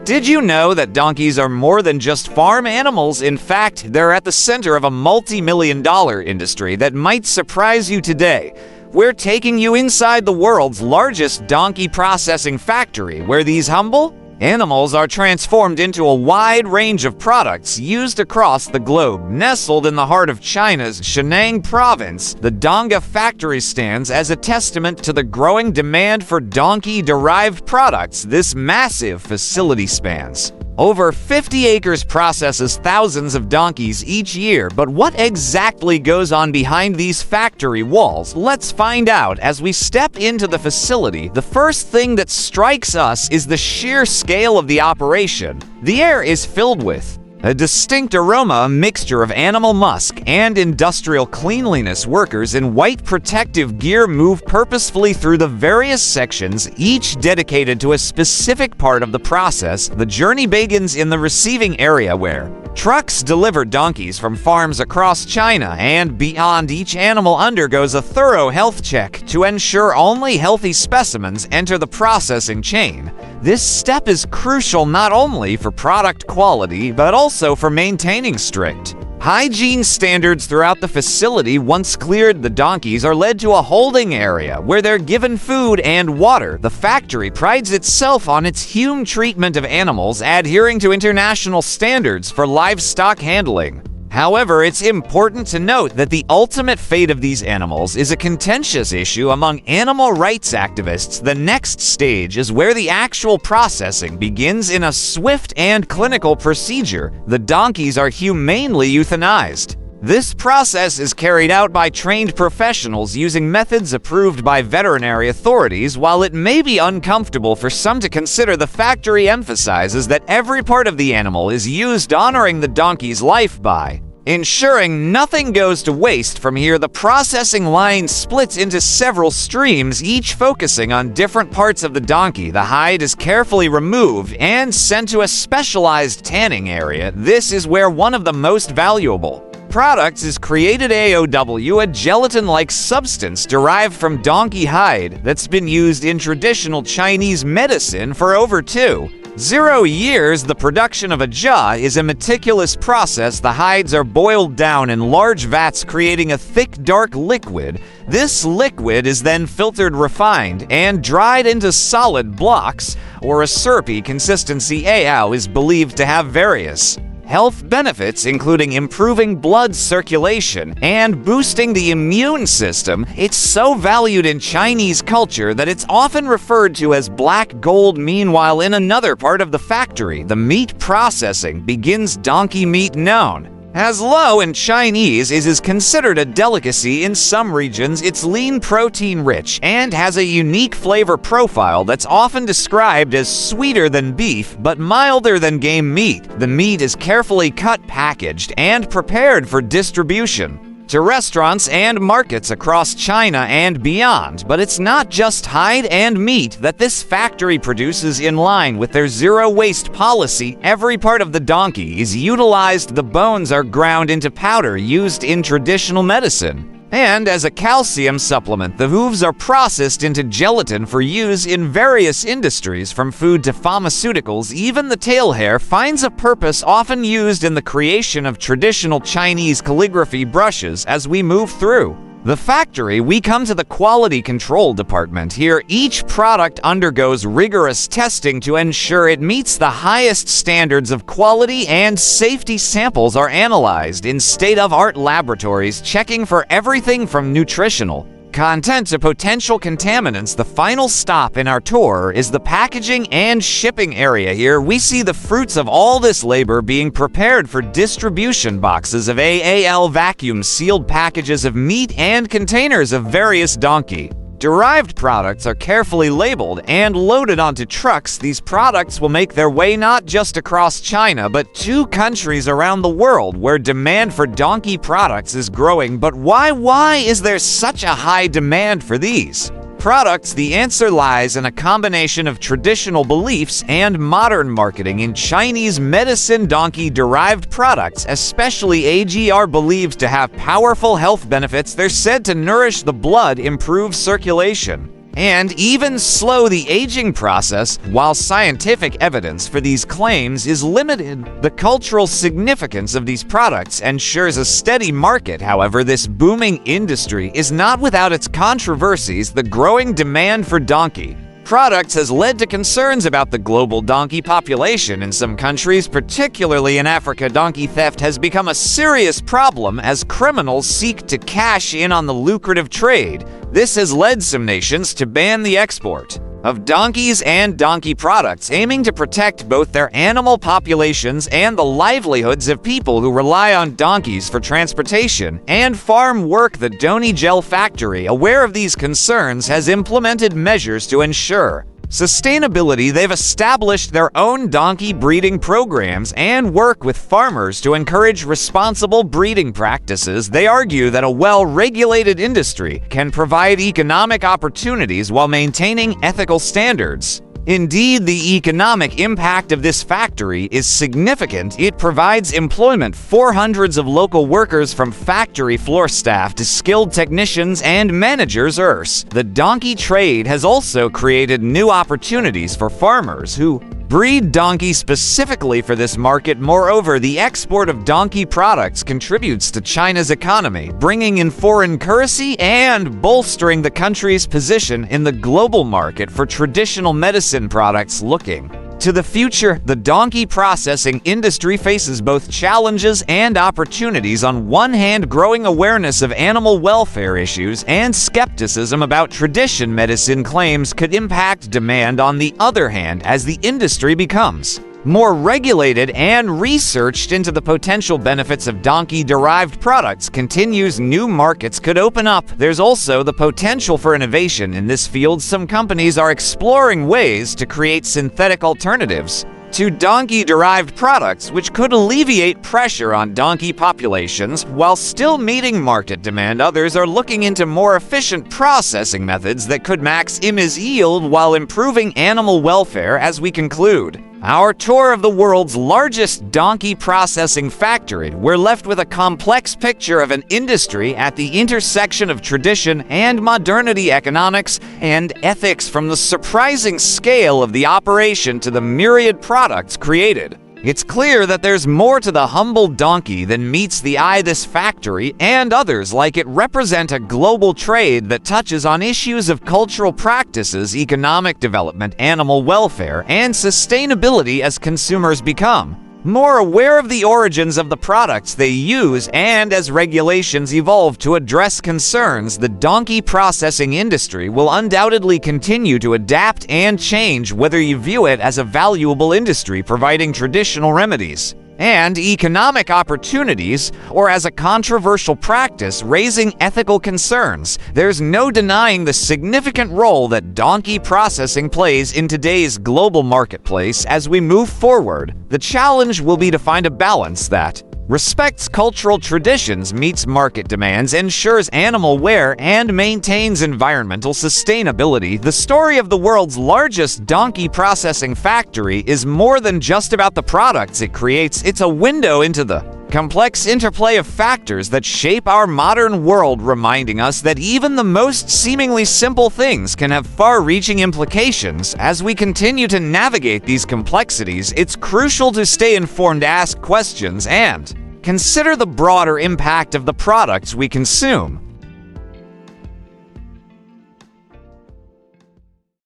Did you know that donkeys are more than just farm animals? In fact, they're at the center of a multi-million-dollar industry that might surprise you today. We're taking you inside the world's largest donkey processing factory, where these humble animals are transformed into a wide range of products used across the globe. Nestled in the heart of China's Shandong province, the Donga factory stands as a testament to the growing demand for donkey-derived products. This massive facility spans over 50 acres, processes thousands of donkeys each year. But what exactly goes on behind these factory walls? Let's find out as we step into the facility. The first thing that strikes us is the sheer scale of the operation. The air is filled with a distinct aroma, a mixture of animal musk and industrial cleanliness. Workers in white protective gear move purposefully through the various sections, each dedicated to a specific part of the process. The journey begins in the receiving area, where trucks deliver donkeys from farms across China and beyond. Each animal undergoes a thorough health check to ensure only healthy specimens enter the processing chain. This step is crucial not only for product quality, but also for maintaining strict hygiene standards throughout the facility. Once cleared, the donkeys are led to a holding area where they're given food and water. The factory prides itself on its humane treatment of animals, adhering to international standards for livestock handling. However, it's important to note that the ultimate fate of these animals is a contentious issue among animal rights activists. The next stage is where the actual processing begins in a swift and clinical procedure. The donkeys are humanely euthanized. This process is carried out by trained professionals using methods approved by veterinary authorities. While it may be uncomfortable for some to consider, the factory emphasizes that every part of the animal is used, honoring the donkey's life by ensuring nothing goes to waste. From here, the processing line splits into several streams, each focusing on different parts of the donkey. The hide is carefully removed and sent to a specialized tanning area. This is where one of the most valuable products is created. AOW, a gelatin-like substance derived from donkey hide that's been used in traditional Chinese medicine for over 2,000 years. The production of Ejiao is a meticulous process. The hides are boiled down in large vats, creating a thick, dark liquid. This liquid is then filtered, refined, and dried into solid blocks or a syrupy consistency. Ejiao is believed to have various health benefits, including improving blood circulation and boosting the immune system. It's so valued in Chinese culture that it's often referred to as black gold. Meanwhile, in another part of the factory, the meat processing begins. Donkey meat, known as lo in Chinese, is considered a delicacy in some regions. It's lean, protein-rich, and has a unique flavor profile that's often described as sweeter than beef but milder than game meat. The meat is carefully cut, packaged, and prepared for distribution to restaurants and markets across China and beyond. But it's not just hide and meat that this factory produces. In line with their zero-waste policy, every part of the donkey is utilized. The bones are ground into powder used in traditional medicine. And as a calcium supplement, the hooves are processed into gelatin for use in various industries, from food to pharmaceuticals. Even the tail hair finds a purpose, often used in the creation of traditional Chinese calligraphy brushes. As we move through the factory, we come to the quality control department. Here, each product undergoes rigorous testing to ensure it meets the highest standards of quality and safety. Samples are analyzed in state-of-the-art laboratories, checking for everything from nutritional content to potential contaminants. The final stop in our tour is the packaging and shipping area. Here we see the fruits of all this labor being prepared for distribution. Boxes of AAL vacuum-sealed packages of meat and containers of various donkey-derived products are carefully labeled and loaded onto trucks. These products will make their way not just across China, but to countries around the world where demand for donkey products is growing. But why is there such a high demand for these products? The answer lies in a combination of traditional beliefs and modern marketing. In Chinese medicine, donkey-derived products, especially Ejiao, are believed to have powerful health benefits. They're said to nourish the blood, improve circulation, and even slow the aging process. While scientific evidence for these claims is limited, the cultural significance of these products ensures a steady market. However, this booming industry is not without its controversies. The growing demand for donkey products has led to concerns about the global donkey population in some countries, particularly in Africa. Donkey theft has become a serious problem as criminals seek to cash in on the lucrative trade. This has led some nations to ban the export of donkeys and donkey products, aiming to protect both their animal populations and the livelihoods of people who rely on donkeys for transportation and farm work. The Ejiao factory, aware of these concerns, has implemented measures to ensure sustainability. They've established their own donkey breeding programs and work with farmers to encourage responsible breeding practices. They argue that a well-regulated industry can provide economic opportunities while maintaining ethical standards. Indeed, the economic impact of this factory is significant. It provides employment for hundreds of local workers, from factory floor staff to skilled technicians and managers. The donkey trade has also created new opportunities for farmers who breed donkeys specifically for this market. Moreover, the export of donkey products contributes to China's economy, bringing in foreign currency and bolstering the country's position in the global market for traditional medicine products. Looking to the future, the donkey processing industry faces both challenges and opportunities. On one hand, growing awareness of animal welfare issues and skepticism about traditional medicine claims could impact demand. On the other hand, as the industry becomes more regulated and researched into the potential benefits of donkey-derived products continues, new markets could open up. There's also the potential for innovation in this field. Some companies are exploring ways to create synthetic alternatives to donkey-derived products, which could alleviate pressure on donkey populations while still meeting market demand. Others are looking into more efficient processing methods that could maximize yield while improving animal welfare. As we conclude our tour of the world's largest donkey processing factory, we're left with a complex picture of an industry at the intersection of tradition and modernity, economics and ethics. From the surprising scale of the operation to the myriad products created, it's clear that there's more to the humble donkey than meets the eye. This factory and others like it represent a global trade that touches on issues of cultural practices, economic development, animal welfare, and sustainability. As consumers become more aware of the origins of the products they use, and as regulations evolve to address concerns, the donkey processing industry will undoubtedly continue to adapt and change. Whether you view it as a valuable industry providing traditional remedies and economic opportunities, or as a controversial practice raising ethical concerns, there's no denying the significant role that donkey processing plays in today's global marketplace. As we move forward, the challenge will be to find a balance that respects cultural traditions, meets market demands, ensures animal welfare, and maintains environmental sustainability. The story of the world's largest donkey processing factory is more than just about the products it creates. It's a window into the complex interplay of factors that shape our modern world, reminding us that even the most seemingly simple things can have far-reaching implications. As we continue to navigate these complexities, it's crucial to stay informed, ask questions, and consider the broader impact of the products we consume.